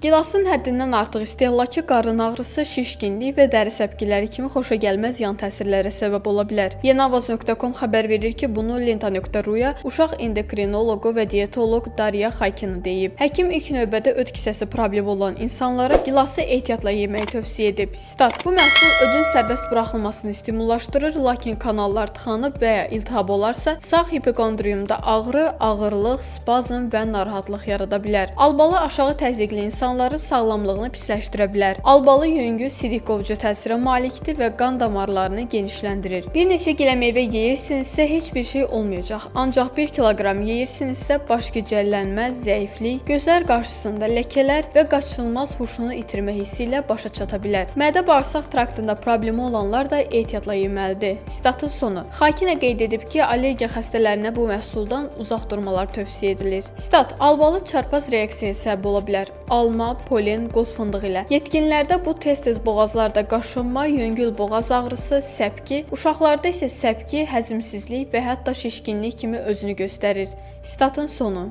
Gilasın həddindən artıq istehlakı qarın ağrısı, şişkinlik və dəri səpkiləri kimi xoşagəlməz yan təsirlərə səbəb ola bilər. Yenavaz.com xəbər verir ki, bunu Lenta.ru-ya uşaq endokrinoloqu və dietoloq Darya Xaykina deyib. Həkim ilk növbədə öd kisəsi problemi olan insanlara gilası ehtiyatla yeməyi tövsiyə edib. Stat: Bu məhsul ödün sərbəst buraxılmasını stimullaşdırır, lakin kanallar tıxanıb və ya iltihab olarsa, sağ hipokondriumda ağrı, ağırlıq, spazm və narahatlıq yarada bilər. Albalı aşağı təzyiqli insanların sağlamlığını pisləşdirə bilər. Albalı yüngül sidik qovucu təsirə malikdir və qan damarlarını genişləndirir. Bir neçə gilə meyvə yeyirsinizsə heç bir şey olmayacaq. Ancaq 1 kiloqram yeyirsinizsə baş gicəllənmə, zəiflik, gözlər qarşısında ləkələr və qaçınılmaz huşunu itirmə hissi ilə başa çata bilər. Mədə-bağırsaq traktında problemi olanlar da ehtiyatla yeməlidir. Statın sonu. Xaykina qeyd edib ki, allergiya xəstələrinə bu məhsuldan uzaq durmalar tövsiyə edilir. Stat: Albalı çarpaz reaksiyaya səbəb ola bilər. Alma, polen, qoz fındığı ilə. Yetkinlərdə bu tez-tez boğazlarda qaşınma, yüngül boğaz ağrısı, səpki, uşaqlarda isə səpki, həzmsizlik və hətta şişkinlik kimi özünü göstərir. Statın sonu.